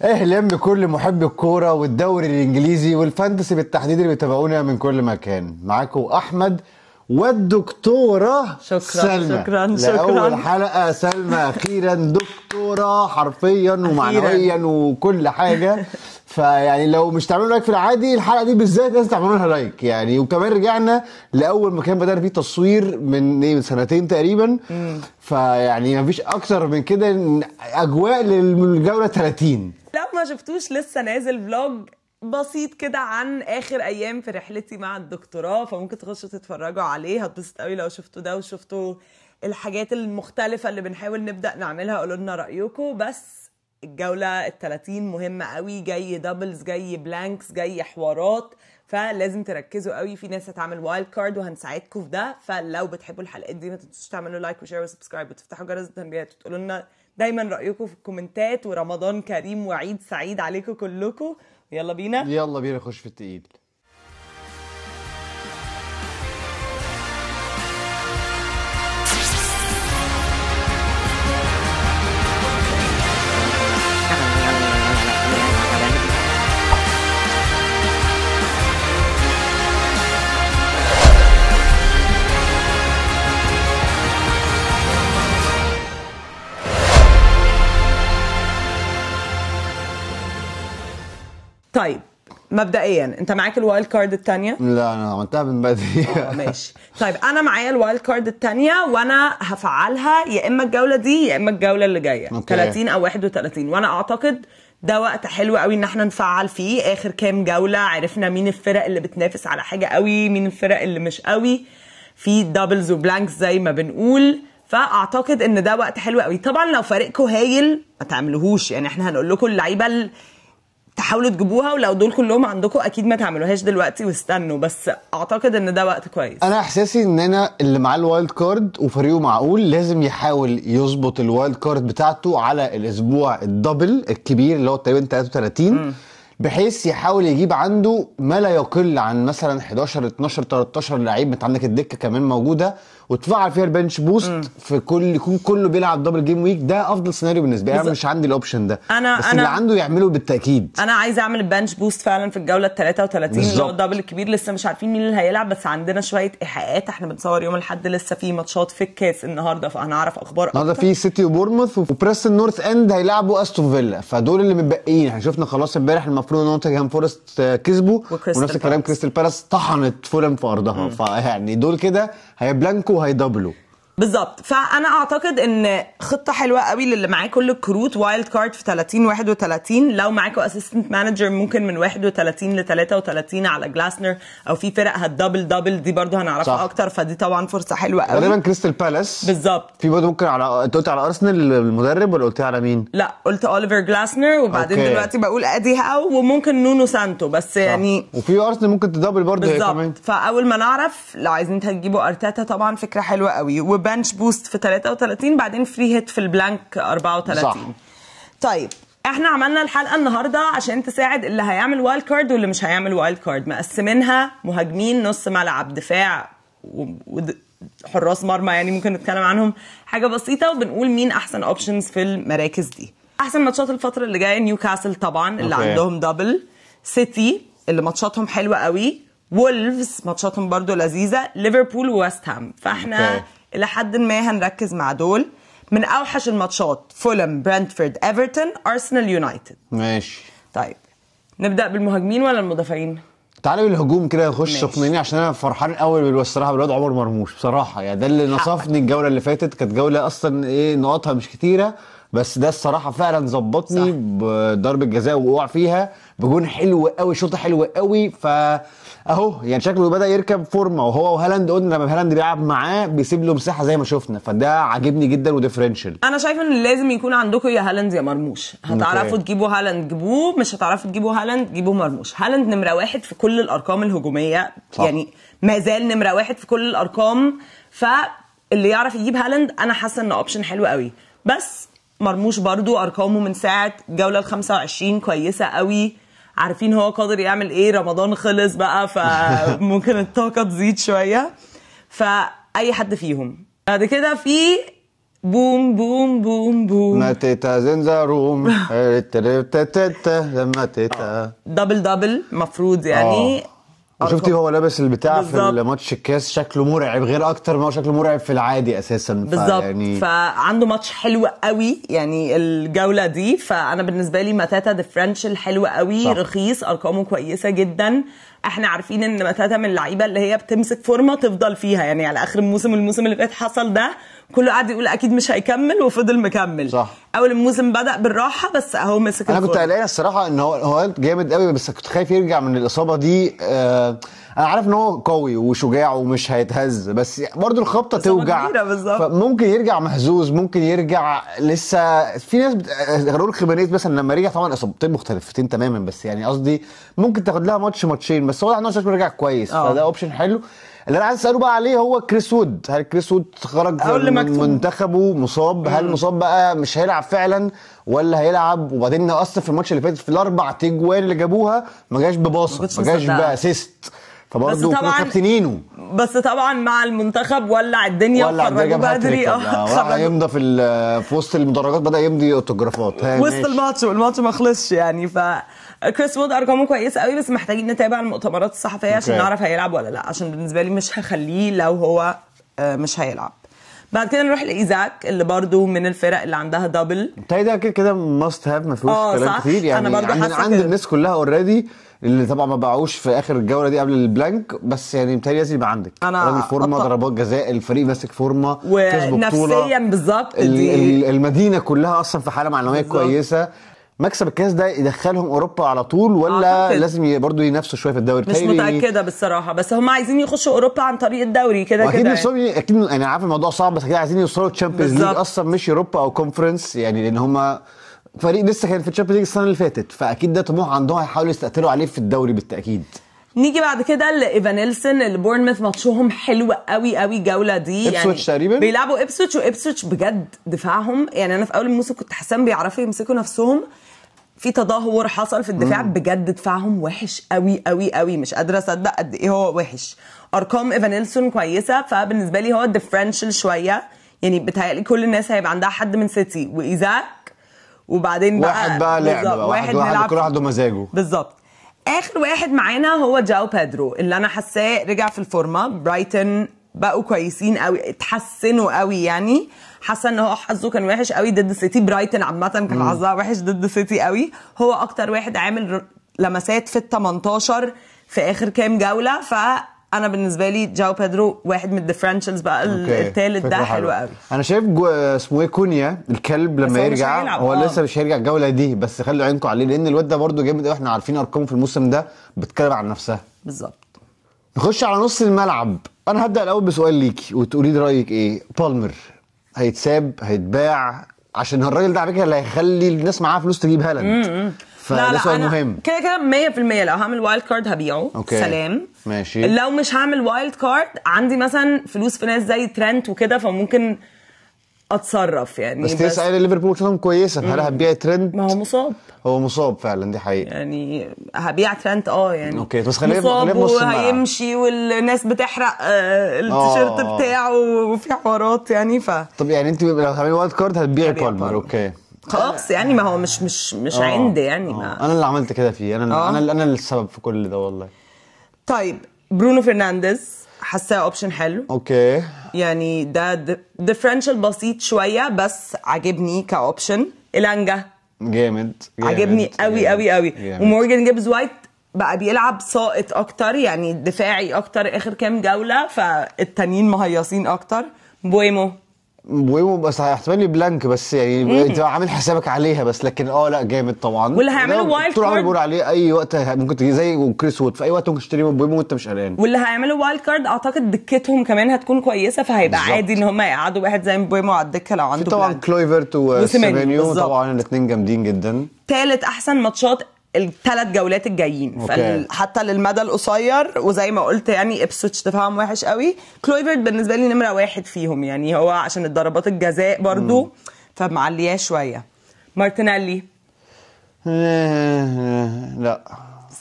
اهلا بكل محبي الكوره والدوري الانجليزي والفانتسي بالتحديد اللي بيتابعونا من كل مكان. معاكم احمد والدكتوره سلمى. شكرا لأول حلقه سلمى اخيرا دكتوره حرفيا ومعنويا وكل حاجه. فيعني لو مش تعملوا لايك في العادي الحلقه دي بالذات لازم تعملوا لها لايك يعني. وكمان رجعنا لاول مكان بدأنا فيه تصوير من سنتين تقريبا. فيعني مفيش اكتر من كده اجواء للجوله 30. لو ما شفتوش لسه نازل فلوج بسيط كده عن اخر ايام في رحلتي مع الدكتوراه، فممكن تخشوا تتفرجوا عليه. هتبسط قوي لو شفتوا ده وشفتوا الحاجات المختلفة اللي بنحاول نبدأ نعملها. قولوا لنا رأيكم. بس الجولة ال30 مهمة قوي، جاي دبلز، جاي بلانكس، جاي حوارات، فلازم تركزوا قوي. في ناس هتعمل وايلد كارد وهنساعدكم في ده. فلو بتحبوا الحلقات دي ما تنسوش تعملوا لايك وشير وسبسكرايب وتفتحوا جرس التنبيهات وتقولوا لنا دايما رأيكم في الكومنتات. ورمضان كريم وعيد سعيد عليكم كلكم. يلا بينا نخش في التقيل. طيب مبدئيا انت معاك الوايلد كارد الثانيه؟ لا انا عملتها من بدري. ماشي. طيب انا معايا الوايلد كارد الثانيه وانا هفعلها يا اما الجوله دي يا اما الجوله اللي جايه. 30 او 31. وانا اعتقد ده وقت حلو قوي ان احنا نفعل فيه. اخر كام جوله عرفنا مين الفرق اللي بتنافس على حاجه قوي، مين الفرق اللي مش قوي، في دبلز وبلانكس زي ما بنقول. فاعتقد ان ده وقت حلو قوي. طبعا لو فريقكم هايل ما تعملوهوش، يعني احنا هنقول لكم اللعيبه تحاولوا تجيبوها، ولو دول كلهم عندكم اكيد ما تعملوهاش دلوقتي واستنوا. بس اعتقد ان ده وقت كويس. انا احساسي ان انا اللي معاه الوايلد كارد وفريقه معقول لازم يحاول يظبط الوايلد كارد بتاعته على الاسبوع الدبل الكبير اللي هو تقريبا 33، بحيث يحاول يجيب عنده ما لا يقل عن مثلا 11 12 13 لعيب. انت عندك الدكه كمان موجوده وتفعل فيها البنش بوست في يكون كله بيلعب دبل جيم ويك. ده افضل سيناريو بالنسبه لي. انا مش عندي الاوبشن ده، بس اللي عنده يعمله بالتاكيد. انا عايزه اعمل البنش بوست فعلا في الجوله ال33 اللي هو الدبل الكبير. لسه مش عارفين مين اللي هيلعب، بس عندنا شويه ايحاءات. احنا بنصور يوم الاحد، لسه في ماتشات في الكاس النهارده، فهنعرف اخبار اكتر. النهارده في سيتي وبورموث وبريستون نورث اند هيلعبوا استون فيلا، فدول اللي متبقيين. احنا شفنا خلاص امبارح المفروض ان نوتنغهام فورست كسبوا، ونفس الكلام كريستال بالاس طحنت فولم في ارضها. فيعني دول كده هيبلانكوا وهيدبلوا بالظبط. فانا اعتقد ان خطه حلوه قوي للي معاه كل الكروت. وايلد كارد في 30 31. لو معاكم اسيستنت مانجر ممكن من 31 ل 33 على جلاسنر، او في فرق هتدبل دي برضو هنعرفها اكتر. فدي طبعا فرصه حلوه قوي. غالبا كريستال بالاس بالظبط. في برضو ممكن على، انت قلت على ارسنال المدرب ولا قلت على مين؟ لا قلت اوليفر جلاسنر، وبعدين دلوقتي بقول ادي هاو، وممكن نونو سانتو. بس صح. يعني وفي ارسنال ممكن تدبل برضو هي كمان. فاول ما نعرف لو عايزين تجيبوا ارتيتا طبعا فكره حلوه قوي. وبنش بوست في 33، بعدين فري هيت في البلانك 34. صح. طيب احنا عملنا الحلقه النهارده عشان تساعد اللي هيعمل وايلد كارد واللي مش هيعمل وايلد كارد. مقسمينها مهاجمين، نص ملعب، دفاع، وحراس مرمى. يعني ممكن نتكلم عنهم حاجه بسيطه، وبنقول مين احسن اوبشنز في المراكز دي. احسن ماتشات الفتره اللي جايه نيوكاسل طبعا اللي عندهم دبل، سيتي اللي ماتشاتهم حلوه قوي، وولفز ماتشاتهم برضو لذيذه، ليفربول وويست هام. فاحنا الى حد ما هنركز مع دول. من اوحش الماتشات فولم، برنتفورد، ايفرتون، ارسنال، يونايتد. ماشي. طيب نبدا بالمهاجمين ولا المدافعين؟ تعالوا بالهجوم كده نخش سخنين، عشان انا فرحان قوي بالصراحه بالواد عمر مرموش بصراحه. يعني ده اللي نصفني الجوله اللي فاتت. كانت جوله اصلا نقاطها مش كتيره، بس ده الصراحه فعلا ظبطني بضربه جزاء ووقع فيها بجون حلو قوي، شوطه حلوه قوي. اهو يعني شكله بدا يركب فورمه. وهو وهالاند قلنا لما هالاند بيلعب معاه بيسيب له مساحه زي ما شفنا، فده عاجبني جدا وديفرنشال. انا شايفه ان لازم يكون عندكم يا هالاند يا مرموش. هتعرفوا تجيبوا هالاند جيبوه، مش هتعرفوا تجيبوا هالاند جيبوا مرموش. هالاند نمره 1 في كل الارقام الهجوميه. صح. يعني ما زال نمره 1 في كل الارقام. فاللي يعرف يجيب هالاند انا حاسه انه اوبشن حلو قوي. بس مرموش برضو ارقامه من ساعه الجوله ال25 كويسه قوي. عارفين هو قادر يعمل ايه. رمضان خلص بقى، فممكن الطاقه تزيد شويه. فاي حد فيهم. بعد كده في بوم بوم بوم بوم ما تيتا زنزا روم لما تيتا دبل مفروض يعني. وشفتي هو لابس البتاع في بالظبط. الماتش الكاس شكله مرعب غير اكتر ما هو شكله مرعب في العادي اساسا. بالظبط. فعنده ماتش حلو قوي يعني الجوله دي. فانا بالنسبه لي ماتاتا ديفرنشال حلو قوي صح. رخيص ارقامه كويسه جدا. احنا عارفين ان ماتاتا من اللعيبه اللي هي بتمسك فورمه تفضل فيها يعني على اخر الموسم اللي فات حصل ده كله قاعد يقول اكيد مش هيكمل وفضل مكمل صح. اول الموسم بدأ بالراحه بس اهو مسك انا كنت قلقان الصراحه ان هو جامد قوي بس كنت خايف يرجع من الاصابه دي. انا عارف ان هو قوي وشجاع ومش هيتهز بس برضو الخبطه توجع فممكن يرجع مهزوز ممكن يرجع لسه في ناس غيروا خيمينيز مثلا لما رجع طبعا اصابتين مختلفتين تماما بس يعني قصدي ممكن تاخد لها ماتشين بس واضح ان هو شكله رجع كويس فده اوبشن حلو. اللي انا عايز اساله بقى عليه هو كريس وود. هل كريس وود خرج من منتخبه مصاب؟ هل مصاب بقى مش هيلعب فعلا ولا هيلعب؟ وبعدين اصلا في الماتش اللي فات في الاربع تجوان اللي جابوها ما جاش بباصه ما جاش باسيست فبرضه كانوا كابتنينه. بس طبعا مع المنتخب ولع الدنيا وخرجوا بدري يمضى في وسط المدرجات بدا يمضي اوتوجرافات وسط الماتش والماتش ما خلصش يعني. كريس وود ارقامه كويسه قوي بس محتاجين نتابع المؤتمرات الصحفيه عشان نعرف هيلعب ولا لا عشان بالنسبه لي مش هخليه لو هو مش هيلعب. بعد كده نروح لايزاك اللي برضو من الفرق اللي عندها دبل. ده كده ماست هاف ما فيهوش كلام كتير يعني. انا عند الناس كلها اوريدي اللي طبعا ما باعوش في اخر الجوله دي قبل البلانك بس يعني متهيألي لازم يبقى عندك راجل فورمه ضربات جزاء الفريق ماسك فورمه ونفسيا بالظبط. المدينه كلها اصلا في حاله معنويه كويسه. مكسب الكاس ده يدخلهم اوروبا على طول ولا لازم برضو ينافسوا شويه في الدوري؟ مش متاكده بالصراحه بس هم عايزين يخشوا اوروبا عن طريق الدوري كده اكيد اكيد انا عارف الموضوع صعب بس كده عايزين يوصلوا تشامبيونز ليج اصلا مش اوروبا او كونفرنس يعني لان هم فريق لسه كان في الشامبيونز ليج السنه اللي فاتت فاكيد ده طموح عندهم هيحاولوا يستقتلوا عليه في الدوري بالتاكيد. نيجي بعد كده لايفانيلسون اللي بورنموث ماتشهم حلو قوي قوي الجوله دي يعني تقريبا بيلعبوا وابسويتش بجد دفاعهم يعني انا في اول الموسم كنت حاسه بيعرفوا يمسكوا نفسهم. في تدهور حصل في الدفاع بجد دفاعهم وحش قوي قوي قوي مش قادره اصدق قد ايه هو وحش. ارقام ايفانيلسون كويسه فبالنسبه لي هو الديفرنشال شويه يعني بتهيألي كل الناس هيبقى عندها حد من سيتي وايزاك وبعدين واحد بقى لعب واحد كل واحد مزاجه بالظبط. اخر واحد معانا هو جاو بيدرو اللي انا حاساه رجع في الفورمه. برايتون بقوا كويسين قوي اتحسنوا قوي يعني حاسه ان هو حظه كان وحش قوي ضد سيتي. برايتون عامه كان حظها وحش ضد سيتي قوي. هو اكتر واحد عامل لمسات في ال18 في اخر كام جوله فانا بالنسبه لي جاو بيدرو واحد من الديفرنشالز بقى الثالث ده حلو قوي. انا شايف اسمه ايه كونيا الكلب لما يرجع هو لسه مش هيرجع الجوله دي بس خلوا عينكم عليه لان الواد ده برده جامد قوي. احنا عارفين ارقامه في الموسم ده بتتكلم عن نفسها بالظبط. نخش على نص الملعب. انا هبدا الاول بسؤال ليكي وتقولي لي رايك ايه. بالمر هيتساب هيتباع عشان الراجل ده على فكره اللي هيخلي الناس معاه فلوس تجيب هالاند فده سؤال مهم. كده 100% لو هعمل وايلد كارد هبيعه. سلام ماشي. لو مش هعمل وايلد كارد عندي مثلا فلوس في ناس زي ترنت وكده فممكن اتصرف يعني. بس تسأل ليفربول شغلهم كويسه هل هتبيع ترنت؟ ما هو مصاب فعلا دي حقيقه يعني هبيع ترنت يعني اوكي بس خلينا مصاب وهيمشي والناس بتحرق التيشيرت بتاعه وفي حوارات يعني طب يعني انت لو هتعملي وايلد كارد هتبيعي بالمر اوكي خلاص يعني ما هو مش عندي يعني ما انا اللي عملت كده فيه انا السبب في كل ده والله. طيب برونو فرنانديز حاساه اوبشن حلو اوكي يعني ده ديفرنشال بسيط شويه بس عاجبني كاوبشن. الانجا جامد عاجبني قوي قوي قوي. ومورجان جيبز وايت بقى بيلعب ساقط اكتر يعني دفاعي اكتر اخر كام جوله فالتانيين مهيصين اكتر. بويمو بس هيحتمل بلانك بس يعني انت عامل حسابك عليها بس لكن لا جامد طبعا. واللي هيعملوا وايلد كارد طول بقول عليه اي وقت ممكن تجي زي كريس وود في اي وقت ممكن تشتري بويمو وانت مش قلقان. واللي هيعملوا وايلد كارد اعتقد دكتهم كمان هتكون كويسه فهيبقى عادي ان هم يقعدوا واحد زي بويمو على الدكه لو عنده طبعا كلويفرت وسيمينيو طبعا الاثنين جامدين جدا. ثالث احسن ماتشات الثلاث جولات الجايين حتى للمدى القصير وزي ما قلت يعني ابسوتش دفاعهم وحش قوي. كلويفرت بالنسبه لي نمره واحد فيهم يعني هو عشان الضربات الجزاء برضو فمعلياه شويه. مارتينيلي لا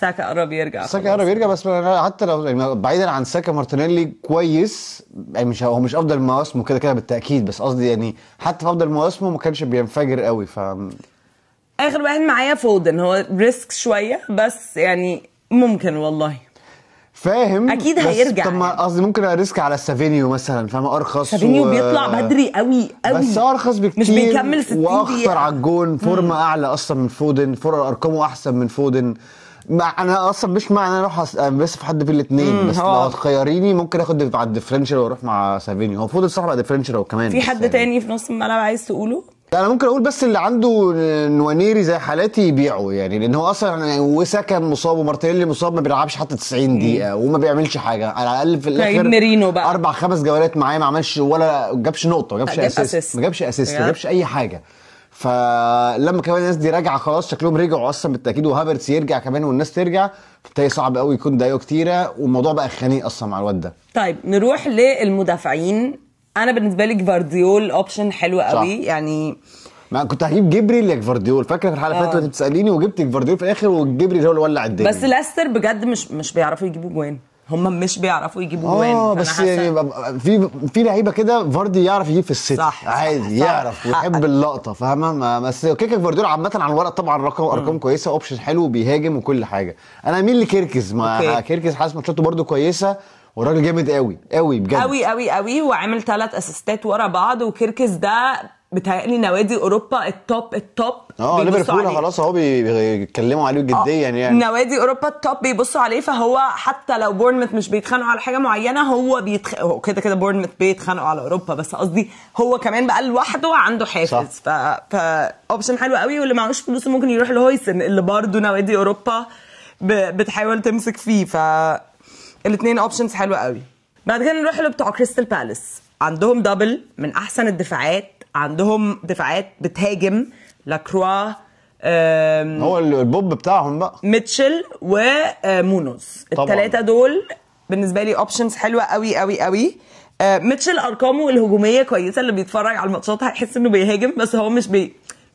ساكا قرب يرجع. ساكا قرب يرجع، بس حتى لو يعني بعيدا عن ساكا، مارتينيلي مش افضل مواسمه كده كده بالتاكيد، بس قصدي يعني حتى في افضل مواسمه ما كانش بينفجر قوي. اخر واحد معايا فودن، هو ريسك شويه بس يعني ممكن والله. فاهم اكيد هيرجع. طب ما قصدي ممكن اريسك على سافينيو مثلا، فاهم؟ ارخص. سافينيو بيطلع بدري قوي قوي، بس ارخص بكتير، مش بيكمل 60 دقيقه، واخطر على الجون، فورمه اعلى اصلا من فودن، ارقامه احسن من فودن. انا اصلا مش معنى انا اروح بس في حد في الاثنين، بس لو هتخيريني ممكن اخد على الديفرنشال واروح مع سافينيو. هو فودن صح بقى ديفرنشال وكمان. في حد تاني في نص الملعب عايز تقوله؟ انا ممكن اقول بس اللي عنده نوانيري زي حالاتي يبيعه، يعني لان هو اصلا وساكا مصاب ومارتينيلي مصاب، ما بيلعبش حتى 90 دقيقه وما بيعملش حاجه على الاقل في الاخر. ميرينو بقى 4-5 جولات معاه ما عملش ولا جابش نقطه، ما جابش اسيست، ما جابش اي حاجه. فلما كمان الناس دي راجعه خلاص، شكلهم رجعوا اصلا بالتاكيد، وهافرتس يرجع كمان والناس ترجع، فبتلاقي صعب قوي يكون دقايقه كتيره، والموضوع بقى خنيق اصلا مع الواد ده. طيب نروح للمدافعين. انا بالنسبه لي جفارديول اوبشن حلو قوي يعني. ما كنت هجيب جبريل يا جفارديول، فاكره في الحلقه اللي فاتت بتساليني، وجبت جفارديول في الاخر، وجبريل هو اللي ولع الدنيا. بس ليستر بجد مش بيعرفوا يجيبوا جوان، هم مش بيعرفوا يجيبوا جوان. بس يعني في لعيبه كده فاردي يعرف يجيب في السيتي عادي، يعرف ويحب اللقطه، فاهمه؟ بس كيكا جفارديول عامه على الورق طبعا ارقام كويسه، اوبشن حلو، بيهاجم وكل حاجه. انا اميل لكيركز، كيركز حاسس ماتشاته برده كويسه، والراجل جامد قوي قوي بجد، قوي قوي قوي، وعامل 3 اسيستات ورا بعض. وكيركز ده بتهيألي نوادي اوروبا التوب ليفربول خلاص اهو بيتكلموا عليه جديا يعني. نوادي اوروبا التوب بيبصوا عليه، فهو حتى لو بورنموث مش بيتخانقوا على حاجه معينه، هو كده بورنموث بيتخانقوا على اوروبا، بس قصدي هو كمان بقى لوحده عنده حافز. اوبشن حلو قوي. واللي معهوش فلوس ممكن يروح لهويسن اللي برضه نوادي اوروبا بتحاول تمسك فيه. الاثنين اوبشنز حلوه قوي. بعد كده نروح لبتوع كريستال بالاس. عندهم دبل من احسن الدفاعات، عندهم دفاعات بتهاجم، لاكروا، هو البوب بتاعهم بقى ميتشل ومونوز. الثلاثه دول بالنسبه لي اوبشنز حلوه قوي قوي قوي. ميتشل ارقامه الهجوميه كويسه، اللي بيتفرج على الماتشات هيحس انه بيهاجم، بس هو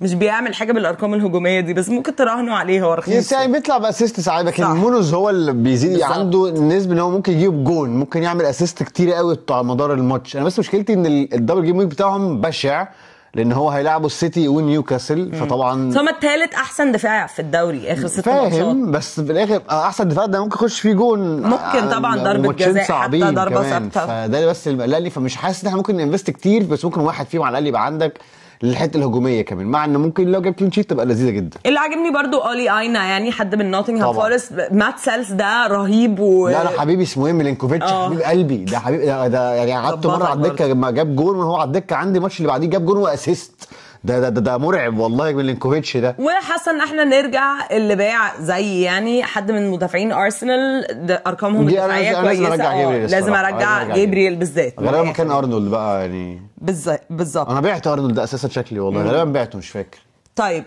مش بيعمل حاجه بالارقام الهجوميه دي، بس ممكن تراهنوا عليه، هو رخيص يعني بيطلع باسيست ساعات، لكن مونوز هو اللي بيزيد عنده النسبه ان هو ممكن يجيب جون، ممكن يعمل اسيست كتير قوي على مدار الماتش. انا بس مشكلتي ان الدبل جيم ويك بتاعهم بشع، لان هو هيلعبوا السيتي ونيوكاسل، فطبعا هم الثالث احسن دفاع في الدوري اخر 6 ماتشات. فاهم، بس في الاخر احسن دفاع ده ممكن يخش فيه جون، ممكن طبعا ضربه جزاء حتى ضربه ثابته، فده بس اللي قال لي. فمش حاسس ان احنا ممكن ننفست كتير، بس ممكن واحد فيهم على الاقل يبقى عندك الحته الهجوميه كمان، مع ان ممكن لو جاب كلين شيت تبقى لذيذه جدا. اللي عجبني برضو اولي اينا، يعني حد من نوتنغهام فورست. مات سيلز ده رهيب لا حبيبي اسمه ايه، ميلينكوفيتش، حبيب قلبي ده، حبيب ده يعني قعدت مره على الدكه لما جاب جون، وهو على الدكه عندي الماتش اللي بعديه جاب جون واسيست. ده مرعب والله ميلينكوفيتش ده. وحاسه ان احنا نرجع اللي باع زي يعني حد من مدافعين ارسنال ارقامهم الدفاعيه كويسه. لازم ارجع جابرييل بالذات، غالبا مكان ارنولد بقى يعني. بالظبط انا بعت ارنولد ده اساسا شكلي والله، غالبا بعته مش فاكر. طيب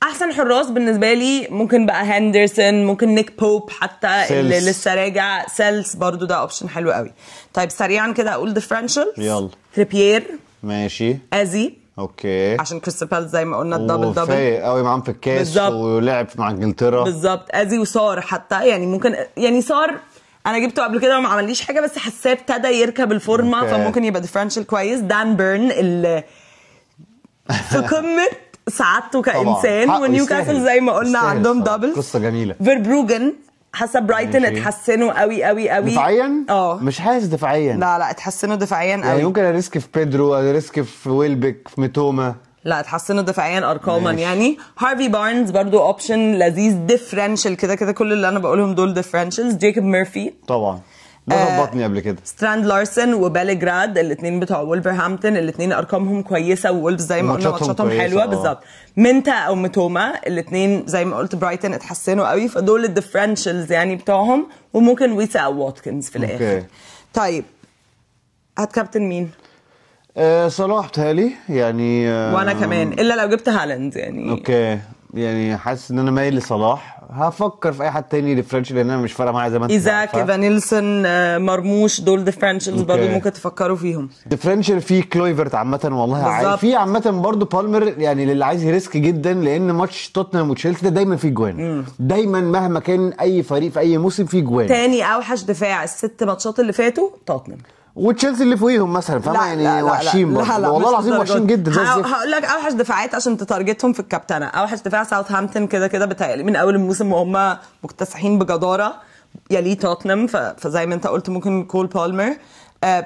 احسن حراس بالنسبه لي ممكن بقى هندرسون، ممكن نيك بوب حتى اللي لسه راجع، سيلز برضو ده اوبشن حلو قوي. طيب سريعا كده اقول ديفرنشال. يلا تريبيير ماشي، ازي اوكي عشان كريستال بالاس زي ما قلنا الدبل فايق قوي معاهم في الكاس بالزبط. ولعب مع انجلترا بالظبط. ازي وصار حتى يعني ممكن يعني صار انا جبته قبل كده وما عمليش حاجه، بس حساه ابتدى يركب الفورمه فممكن يبقى ديفرنشال كويس. دان بيرن اللي في قمه سعادته كانسان، ونيوكاسل زي ما قلنا عندهم دبل، قصه جميله. فيربروجن حسب برايتن اتحسنوا قوي قوي قوي دفاعيا. مش حاسس دفاعيا، لا اتحسنوا دفاعيا قوي. يعني ممكن اريسك في بيدرو، اريسك في ويلبك، في ميتوما. لا اتحسنوا دفاعيا ارقاما يعني. هارفي بارنز برضو اوبشن لذيذ ديفرنشال كده كل اللي انا بقولهم دول ديفرنشالز. جيكوب ميرفي طبعا ده ظبطني قبل كده. ستراند لارسن وبيليجراد الاثنين بتوع وولفرهامبتون، الاثنين ارقامهم كويسه، وولفز زي ما قلنا ماتشاتهم حلوه بالظبط. منتا او ميتوما الاثنين زي ما قلت برايتن اتحسنوا قوي، فدول الديفرنشالز يعني بتوعهم. وممكن ويسا او واتكنز في الاخر. طيب هتكابتن مين؟ صلاح بتهيألي يعني. وانا كمان الا لو جبت هالاند يعني. اوكي يعني حاسس ان انا مايل لصلاح. هفكر في اي حد تاني ديفرنشال لان انا مش فارقه معايا زي ما انت ايزاك، ايفانيلسون، مرموش، دول ديفرنشالز برضه ممكن تفكروا فيهم. ديفرنشال في كلويفرت عامه والله عادي. في عامه برضه بالمر يعني للي عايز يريسك جدا، لان ماتش توتنهام وتشيلسي ده دايما فيه جوان. دايما مهما كان اي فريق في اي موسم فيه جوان. تاني اوحش دفاع ال6 ماتشات اللي فاتوا توتنهام وتشيلسي اللي فوقيهم مثلا، فاهمه يعني وحشين برضه والله العظيم، وحشين جدا. هقول لك اوحش دفاعات عشان تتارجتهم في الكابتنه. اوحش دفاع ساوثهامبتون كده كده بتهيألي من اول الموسم وهم مكتسحين بجداره، يليه توتنهام فزي ما انت قلت ممكن كول بالمر،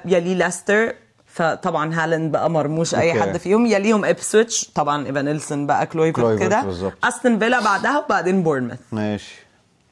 يليه ليستر فطبعا هالاند بقى، مرموش اي حد فيهم، يليهم ابسويتش طبعا، ايفانيلسون بقى، كلويفرت كده، استون فيلا بعدها وبعدين بورنموث. ماشي.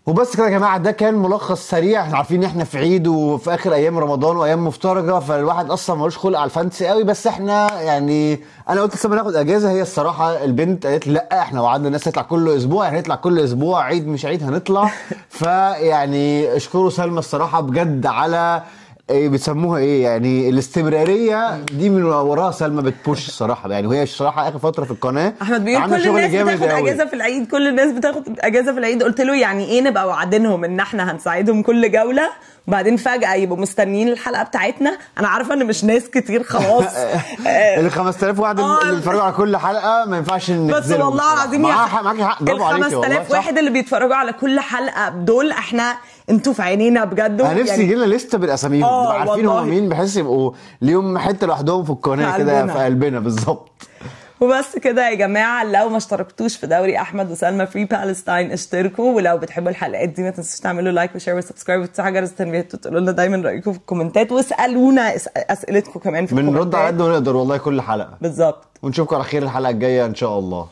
وبس كده يا جماعه، ده كان ملخص سريع. احنا عارفين ان احنا في عيد وفي اخر ايام رمضان وايام مفترجه، فالواحد اصلا ملوش خلق على الفانتسي قوي، بس احنا يعني انا قلت لسه ناخد اجازه. هي الصراحه البنت قالت لي لا احنا وعدنا الناس تطلع كل اسبوع، يعني هنطلع كل اسبوع، عيد مش عيد هنطلع. فيعني اشكروا سلمى الصراحه بجد على ايه بتسموها ايه يعني الاستمراريه دي، من وراها سلمى بتبوش الصراحه يعني. وهي الصراحه اخر فتره في القناه احمد بيقول كل الناس بتاخد اجازه في العيد، كل الناس بتاخد اجازه في العيد. قلت له يعني ايه نبقى وعدينهم ان احنا هنساعدهم كل جوله وبعدين فجاه يبقوا مستنيين الحلقه بتاعتنا؟ انا عارفه ان مش ناس كتير خلاص. ال 5000 واحد اللي بيتفرجوا على كل حلقه ما ينفعش ننزلهم، بس والله العظيم معاكي حق، برافو عليكي والله. ال 5000 واحد اللي بيتفرجوا على كل حلقه دول احنا انتوا في عينينا بجد. انا نفسي يجي لنا لسته بالاساميهم، عارفين هم مين، بحيث يبقوا ليهم حته لوحدهم في القناه كده في قلبنا بالظبط. وبس كده يا جماعه، لو ما اشتركتوش في دوري احمد وسلمى فري بالستاين اشتركوا، ولو بتحبوا الحلقات دي ما تنسوش تعملوا لايك وشير وسبسكرايب وتفتحوا جرس التنبيهات وتقولوا لنا دايما رايكم في الكومنتات، واسالونا اسئلتكم كمان في الكومنتات. بنرد على قد ما نقدر والله كل حلقه بالظبط. ونشوفكم على خير الحلقه الجايه ان شاء الله.